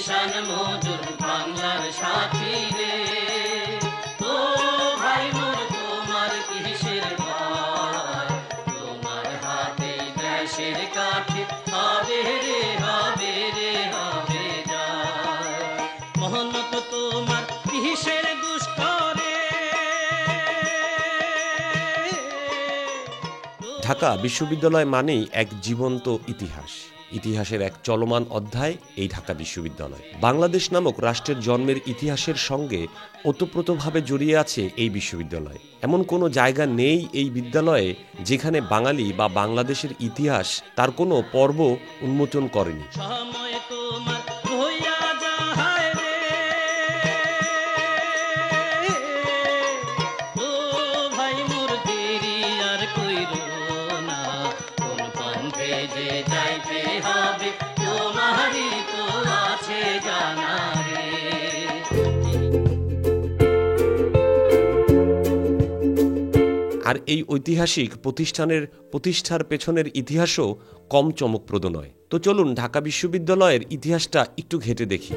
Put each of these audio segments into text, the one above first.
ঈশান মজুর বাংলার সাথী রে। ও ভাই মোর তোমার কিসের ভয়, তোমার হাতে দেশের কাঠি হবে রে, হবে রে, হবে যায়। মহনত তোমার কিসের দুষ্ট রে। ঢাকা বিশ্ববিদ্যালয় মানেই এক জীবন্ত ইতিহাস, ইতিহাসের এক চলমান অধ্যায় এই ঢাকা বিশ্ববিদ্যালয়। বাংলাদেশ নামক রাষ্ট্রের জন্মের ইতিহাসের সঙ্গে ওতপ্রোতভাবে জড়িয়ে আছে এই বিশ্ববিদ্যালয়। এমন কোনো জায়গা নেই এই বিদ্যালয়ে যেখানে বাঙালি বা বাংলাদেশের ইতিহাস তার কোনো পর্ব উন্মোচন করেনি। সময় তোমার হইয়া যায় রে। ও ভাই মোর দেরি আর কইরো না, কোন পন্থে যে যাইতে হবে তোমারই তো আছে জানা রে। আর এই ঐতিহাসিক প্রতিষ্ঠার পেছনের ইতিহাসও কম চমকপ্রদ নয়। তো চলুন ঢাকা বিশ্ববিদ্যালয়ের ইতিহাসটা একটু ঘেঁটে দেখি।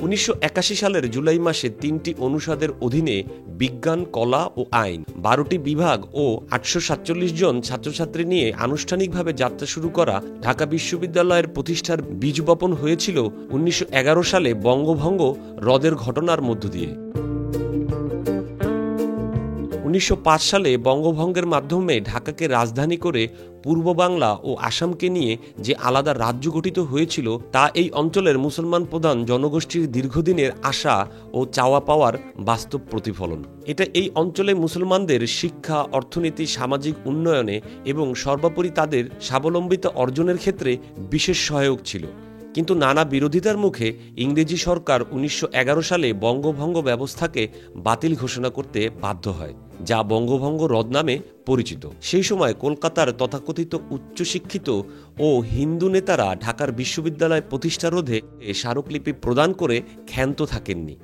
1981 সালের জুলাই মাসে 3টি অনুষদের অধীনে বিজ্ঞান, কলা ও আইন 12টি বিভাগ ও 847 জন ছাত্রছাত্রী নিয়ে আনুষ্ঠানিকভাবে যাত্রা শুরু করা ঢাকা বিশ্ববিদ্যালয়ের প্রতিষ্ঠার বীজ বপন হয়েছিল 1911 সালে বঙ্গভঙ্গ রদের ঘটনার মধ্য দিয়ে। 1905 সালে বঙ্গভঙ্গের মাধ্যমে ঢাকাকে রাজধানী করে পূর্ব বাংলা ও আসামকে নিয়ে যে আলাদা রাজ্য গঠিত হয়েছিল তা এই অঞ্চলের মুসলমান প্রধান জনগোষ্ঠীর দীর্ঘদিনের আশা ও চাওয়া পাওয়ার বাস্তব প্রতিফলন। এটা এই অঞ্চলে মুসলমানদের শিক্ষা, অর্থনীতি, সামাজিক উন্নয়নে এবং সর্বোপরি তাদের স্বাবলম্বিতা অর্জনের ক্ষেত্রে বিশেষ সহায়ক ছিল। কিন্তু নানা বিরোধিতার মুখে ইংরেজি সরকার 1911 সালে বঙ্গভঙ্গ ব্যবস্থাকে বাতিল ঘোষণা করতে বাধ্য হয়, যা বঙ্গভঙ্গ রদ নামে পরিচিত। সেই সময় কলকাতার তথাকথিত উচ্চশিক্ষিত ও হিন্দু নেতারা ঢাকার বিশ্ববিদ্যালয় প্রতিষ্ঠা রোধে স্মারকলিপি প্রদান করে ক্ষান্ত থাকেননি।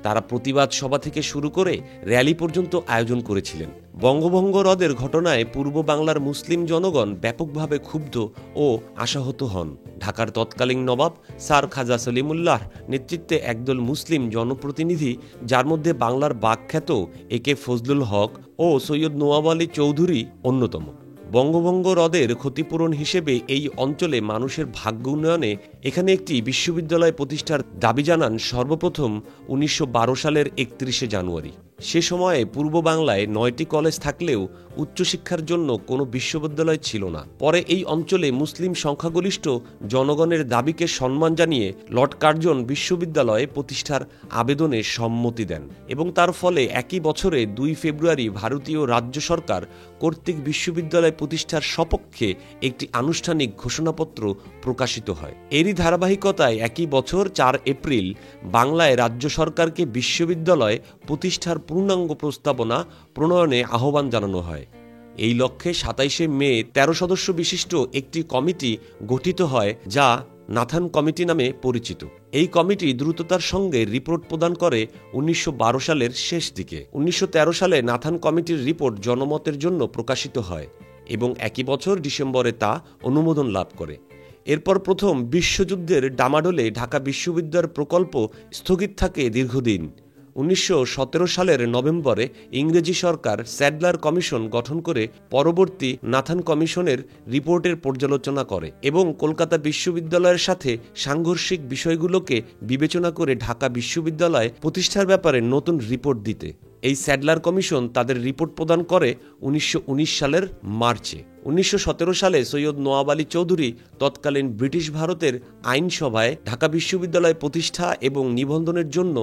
তারা প্রতিবাদ সভা থেকে শুরু করে র্যালি পর্যন্ত আয়োজন করেছিলেন। বঙ্গভঙ্গ রদের ঘটনায় পূর্ব বাংলার মুসলিম জনগণ ব্যাপকভাবে ক্ষুব্ধ ও আশাহত হন। ঢাকার তৎকালীন নবাব স্যার খাজা সলিমুল্লাহর নেতৃত্বে একদল মুসলিম জনপ্রতিনিধি, যার মধ্যে বাংলার বাকখ্যাত একে ফজলুল হক ও সৈয়দ নওয়াব আলী চৌধুরী অন্যতম, বঙ্গভঙ্গ হ্রদের ক্ষতিপূরণ হিসেবে এই অঞ্চলে মানুষের ভাগ্য উন্নয়নে এখানে একটি বিশ্ববিদ্যালয় প্রতিষ্ঠার দাবি জানান সর্বপ্রথম 1912 সালের 31শে জানুয়ারি। সে সময়ে পূর্ব বাংলায় 9টি কলেজ থাকলেও উচ্চশিক্ষার জন্য কোনো বিশ্ববিদ্যালয় ছিল না। পরে এই অঞ্চলে মুসলিম সংখ্যাগরিষ্ঠ জনগণের দাবিকে সম্মান জানিয়ে লর্ড কার্জন বিশ্ববিদ্যালয় প্রতিষ্ঠার আবেদনে সম্মতি দেন এবং তার ফলে একই বছরে 2 ফেব্রুয়ারি ভারতীয় রাজ্য সরকার কর্তৃক বিশ্ববিদ্যালয় প্রতিষ্ঠার সপক্ষে একটি আনুষ্ঠানিক ঘোষণাপত্র প্রকাশিত হয়। এরই ধারাবাহিকতায় একই বছর 4 এপ্রিল বাংলায় রাজ্য সরকারকে বিশ্ববিদ্যালয় প্রতিষ্ঠার পূর্ণাঙ্গ প্রস্তাবনা প্রণয়নে আহ্বান জানানো হয়। এই লক্ষ্যে 27শে মে 13 সদস্য বিশিষ্ট একটি কমিটি গঠিত হয়, যা নাথান কমিটি নামে পরিচিত। এই কমিটি দ্রুততার সঙ্গে রিপোর্ট প্রদান করে 1912 সালের শেষ দিকে। 1913 সালে নাথান কমিটির রিপোর্ট জনমতের জন্য প্রকাশিত হয় এবং একই বছর ডিসেম্বরে তা অনুমোদন লাভ করে। এরপর প্রথম বিশ্বযুদ্ধের ডামাডোলে ঢাকা বিশ্ববিদ্যালয়ের প্রকল্প স্থগিত থাকে দীর্ঘদিন। 1917 সালের নভেম্বরে ইংরেজি সরকার স্যাডলার কমিশন গঠন করে পরবর্তী নাথান কমিশনের রিপোর্টের পর্যালোচনা করে এবং কলকাতা বিশ্ববিদ্যালয়ের সাথে সাংঘর্ষিক বিষয়গুলোকে বিবেচনা করে ঢাকা বিশ্ববিদ্যালয় প্রতিষ্ঠার ব্যাপারে নতুন রিপোর্ট দিতে এই স্যাডলার কমিশন তাদের রিপোর্ট প্রদান করে 1919 সালের মার্চে। 1917 সালে সৈয়দ নওয়াব আলী চৌধুরী তৎকালীন ব্রিটিশ ভারতের আইনসভায় ঢাকা বিশ্ববিদ্যালয় প্রতিষ্ঠা এবং নিবন্ধনের জন্য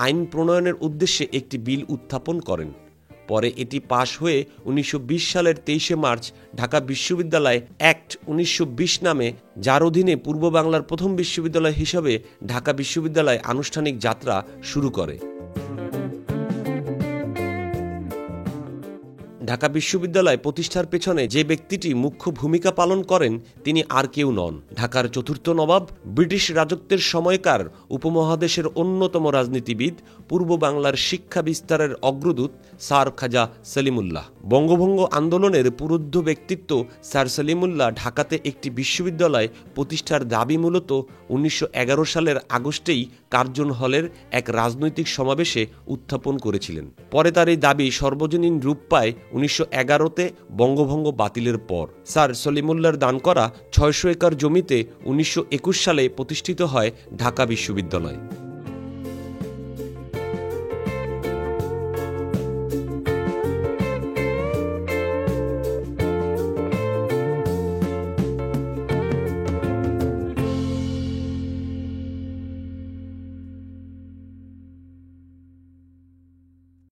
আইন প্রণয়নের উদ্দেশ্যে একটি বিল উত্থাপন করেন। পরে এটি পাশ হয়ে 1920 সালের 23শে মার্চ ঢাকা বিশ্ববিদ্যালয় অ্যাক্ট 1920 নামে, যার অধীনে পূর্ব বাংলার প্রথম বিশ্ববিদ্যালয় হিসাবে ঢাকা বিশ্ববিদ্যালয় আনুষ্ঠানিক যাত্রা শুরু করে। ঢাকা বিশ্ববিদ্যালয় প্রতিষ্ঠার পেছনে যে ব্যক্তিটি মুখ্য ভূমিকা পালন করেন তিনি আর কেউ নন, ঢাকার চতুর্থ নবাব, ব্রিটিশ রাজত্বের সময়কার উপমহাদেশের অন্যতম রাজনীতিবিদ, পূর্ব বাংলার শিক্ষা বিস্তারের অগ্রদূত স্যার খাজা সলিমুল্লাহ। বঙ্গভঙ্গ আন্দোলনের পুরুদ্ধ ব্যক্তিত্ব স্যার সলিমুল্লাহ ঢাকাতে একটি বিশ্ববিদ্যালয় প্রতিষ্ঠার দাবি মূলত 1911 সালের আগস্টেই কার্জন হলের এক রাজনৈতিক সমাবেশে উত্থাপন করেছিলেন। পরে তার এই দাবি সর্বজনীন রূপ পায় 1911-তে বঙ্গভঙ্গ বাতিলের পর। স্যার সলিমুল্লাহর দান করা 600 একর জমিতে 1921 সালে প্রতিষ্ঠিত হয় ঢাকা বিশ্ববিদ্যালয়।